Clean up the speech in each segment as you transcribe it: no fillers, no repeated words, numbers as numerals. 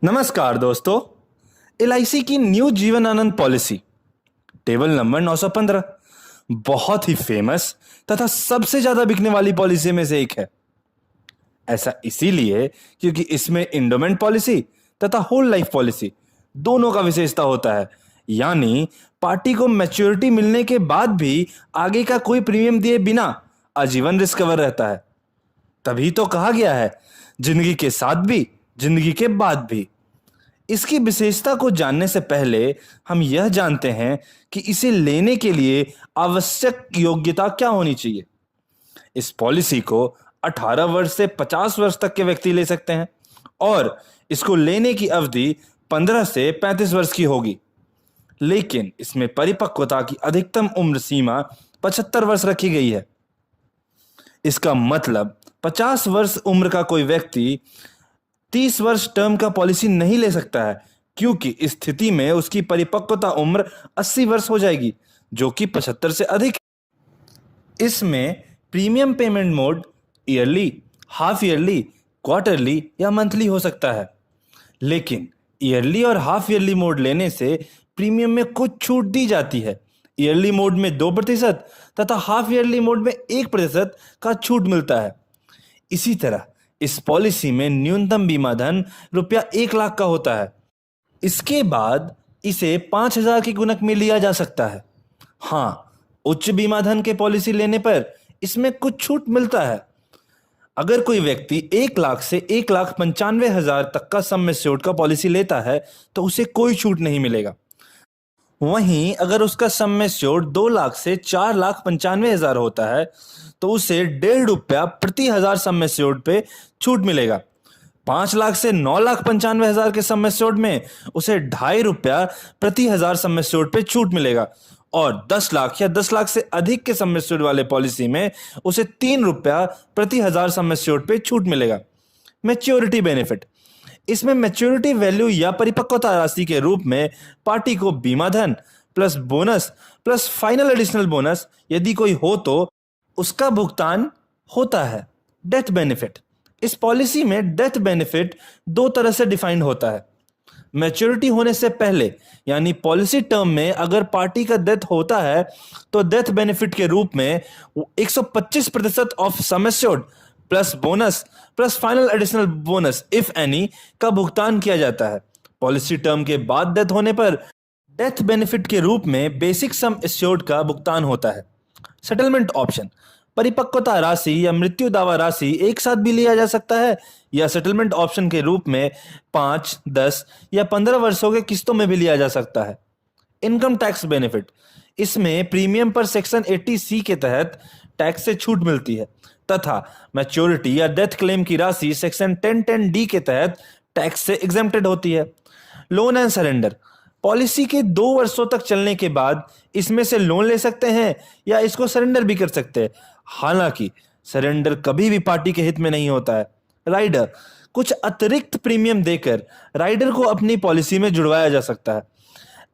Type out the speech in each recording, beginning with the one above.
नमस्कार दोस्तों। एलआईसी की new Jeevan Anand policy table number 915 बहुत ही फेमस तथा सबसे ज्यादा बिकने वाली पॉलिसी में से एक है। ऐसा इसीलिए क्योंकि इसमें इंडोमेंट पॉलिसी तथा होल लाइफ पॉलिसी दोनों का विशेषता होता है, यानी पार्टी को मैच्योरिटी मिलने के बाद भी आगे का कोई प्रीमियम दिए बिना आजीवन रिस्क कवर रहता है। तभी तो कहा गया है, जिंदगी के साथ भी जिंदगी के बाद भी। इसकी विशेषता को जानने से पहले हम यह जानते हैं कि इसे लेने के लिए आवश्यक योग्यता क्या होनी चाहिए। इस पॉलिसी को 18 वर्ष से 50 वर्ष तक के व्यक्ति ले सकते हैं और इसको लेने की अवधि 15 से 35 वर्ष की होगी, लेकिन इसमें परिपक्वता की अधिकतम उम्र सीमा 75 वर्ष रखी गई है। इसका मतलब 50 वर्ष उम्र का कोई व्यक्ति 30 वर्ष टर्म का पॉलिसी नहीं ले सकता है, क्योंकि इस स्थिति में उसकी परिपक्वता उम्र 80 वर्ष हो जाएगी, जो कि 75 से अधिक है। इसमें premium payment mode yearly, half yearly, quarterly या मंथली हो सकता है, लेकिन ईयरली और हाफ ईयरली मोड लेने से प्रीमियम में कुछ छूट दी जाती है। ईयरली मोड में 2% तथा हाफ ईयरली मोड में 1% का छूट मिलता है। इसी तरह इस पॉलिसी में न्यूनतम बीमा धन रुपया 1 लाख का होता है। इसके बाद इसे 5,000 के गुणक में लिया जा सकता है। हाँ, उच्च बीमा धन के पॉलिसी लेने पर इसमें कुछ छूट मिलता है। अगर कोई व्यक्ति 1 लाख से 1,95,000 तक का सम एश्योर्ड का पॉलिसी लेता है तो उसे कोई छूट नहीं मिलेगा। वहीं अगर उसका सम एश्योर्ड 2 लाख से 4,95,000 होता है तो उसे ₹1.5 प्रति हजार सम एश्योर्ड पे छूट मिलेगा। 5 लाख से 9,95,000 के सम एश्योर्ड में उसे ₹2.5 प्रति हजार सम एश्योर्ड पे छूट मिलेगा और 10 लाख या 10 लाख से अधिक के सम एश्योर्ड वाले पॉलिसी में उसे ₹3 प्रति हजार सम एश्योर्ड पे छूट मिलेगा। मैच्योरिटी बेनिफिट, इसमें मैच्योरिटी वैल्यू या परिपक्वता राशि के रूप में पार्टी को बीमा धन plus bonus plus final additional bonus यदि कोई हो तो उसका भुगतान होता है। डेथ बेनिफिट, इस पॉलिसी में डेथ बेनिफिट 2 तरह से डिफाइंड होता है। मैच्योरिटी होने से पहले यानी पॉलिसी टर्म में अगर पार्टी का डेथ होता है तो डेथ बेनिफिट के रूप में 125% of sum assured plus bonus plus final additional bonus if any का भुगतान किया जाता है। पॉलिसी टर्म के बाद डेथ होने पर डेथ बेनिफिट के रूप में बेसिक सम एश्योर्ड का भुगतान होता है। सेटलमेंट ऑप्शन, परिपक्वता राशि या मृत्यु दावा राशि एक साथ भी लिया जा सकता है या सेटलमेंट ऑप्शन के रूप में 5, 10 या 15 वर्षों के किस्तों में भी लिया जा सकता है। इनकम टैक्स बेनिफिट, इसमें प्रीमियम पर सेक्शन 80C के तहत टैक्स से छूट मिलती है तथा मैच्योरिटी या डेथ क्लेम की राशि सेक्शन 1010D के तहत टैक्स से एग्जेम्प्टेड होती है। लोन एंड सरेंडर, पॉलिसी के 2 वर्षों तक चलने के बाद इसमें से लोन ले सकते हैं या इसको सरेंडर भी कर सकते हैं। हालांकि सरेंडर कभी भी पार्टी के हित में नहीं होता है। राइडर, कुछ अतिरिक्त प्रीमियम देकर राइडर को अपनी पॉलिसी में जुड़वाया जा सकता है।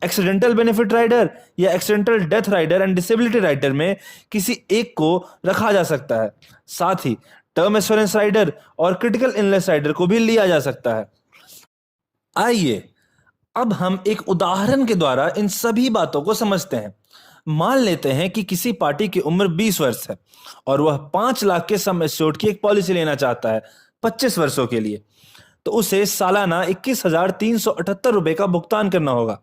एक्सीडेंटल बेनिफिट राइडर या accidental death rider and disability rider में किसी एक को रखा जा सकता है। साथ ही टर्म एश्योरेंस राइडर और क्रिटिकल इलनेस राइडर को भी लिया जा सकता है। आइए अब हम एक उदाहरण के द्वारा इन सभी बातों को समझते हैं। मान लेते हैं कि किसी पार्टी की उम्र 20 वर्ष है और वह 5 लाख के सम एश्योर्ड की एक पॉलिसी लेना चाहता है 25 वर्षों के लिए, तो उसे सालाना 21,378 रुपए का भुगतान करना होगा।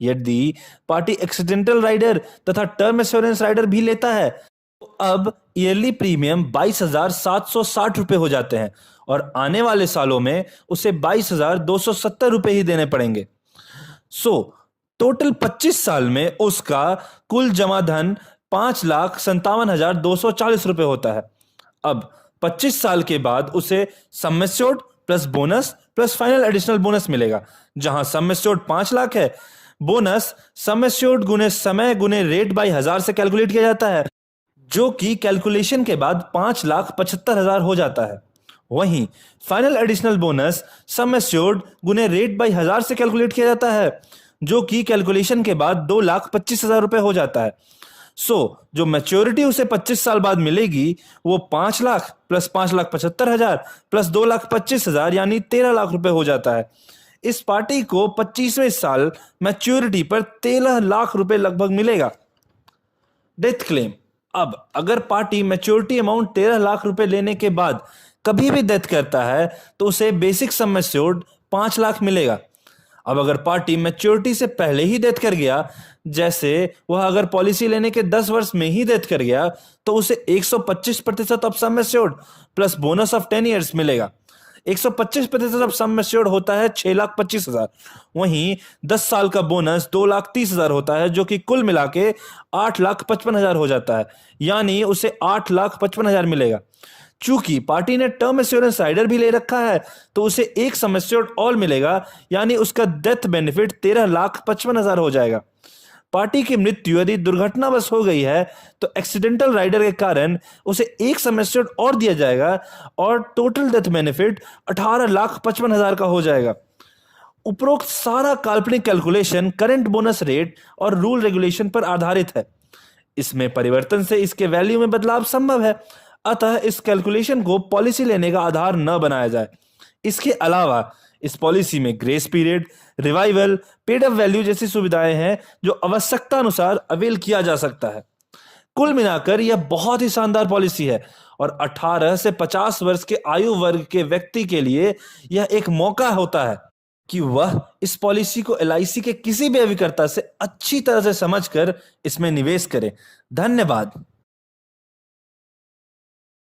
यदि पार्टी एक्सीडेंटल राइडर तथा टर्म एश्योरेंस राइडर भी लेता है तो अब ईयरली प्रीमियम 22,760 रुपए हो जाते हैं और आने वाले सालों में उसे 22,270 रुपए ही देने पड़ेंगे। टोटल 25 साल में उसका कुल जमा धन 5,57,240 रुपए होता है। अब 25 साल के बाद उसे sum assured plus bonus plus final additional bonus मिलेगा, जहां सम एश्योर्ड 5 लाख है। बोनस सम एश्योर्ड गुने समय गुने रेट बाई 1000 से कैलकुलेट किया जाता है, जो कि कैलकुलेशन के बाद 5,75,000 हो जाता है। वहीं final additional bonus sum assured गुने रेट बाई 1000 से कैलकुलेट किया जाता है, जो कि कैलकुलेशन के बाद 2,25,000 रुपए हो जाता है। जो मैच्योरिटी उसे 25 साल बाद मिलेगी वो 5 लाख प्लस 5,75,000 प्लस 2,25,000 यानी 13 लाख रुपए हो जाता है। इस पार्टी को 25वें साल मैच्योरिटी पर 13 लाख रुपए लगभग मिलेगा। Death claim. अब अगर पार्टी मैच्योरिटी अमाउंट 13 लाख रुपए लेने के बाद कभी भी डेथ करता है तो उसे बेसिक सम एश्योर्ड 5 लाख मिलेगा। अब अगर पार्टी मैच्योरिटी से पहले ही डेथ कर गया, जैसे वह अगर पॉलिसी लेने के 10 वर्ष में ही डेथ कर गया, तो उसे 125% of sum assured plus bonus of 10 years मिलेगा। 125% ऑफ सम एश्योर्ड होता है 6,25,000। वहीं 10 साल का बोनस 2,30,000 होता है, जो कि कुल मिला के 8,55,000 हो जाता है, यानी उसे 8,55,000 मिलेगा। चूंकि पार्टी ने टर्म एश्योरेंस राइडर भी ले रखा है तो उसे एक सम एश्योर्ड और मिलेगा, यानी उसका डेथ बेनिफिट 13,55,000 हो जाएगा। पार्टी की मृत्यु यदि दुर्घटनावश हो गई है तो एक्सीडेंटल राइडर के कारण उसे एक सम एश्योर्ड और दिया जाएगा और टोटल डेथ बेनिफिट 18,55,000 का हो जाएगा। उपरोक्त सारा काल्पनिक कैलकुलेशन करंट बोनस रेट और रूल रेगुलेशन पर आधारित है। इसमें परिवर्तन से इसके वैल्यू में बदलाव संभव है, अतः इस कैलकुलेशन को पॉलिसी लेने का आधार न बनाया जाए। इसके अलावा इस पॉलिसी में grace period, revival, paid up value जैसी सुविधाएं हैं जो आवश्यकता अनुसार अवेल किया जा सकता है। कुल मिलाकर यह बहुत ही शानदार पॉलिसी है और 18 से 50 वर्ष के आयु वर्ग के व्यक्ति के लिए यह एक मौका होता है कि वह इस पॉलिसी को एलआईसी के किसी भी अभिकर्ता से अच्छी तरह से समझकर इसमें निवेश करे। धन्यवाद।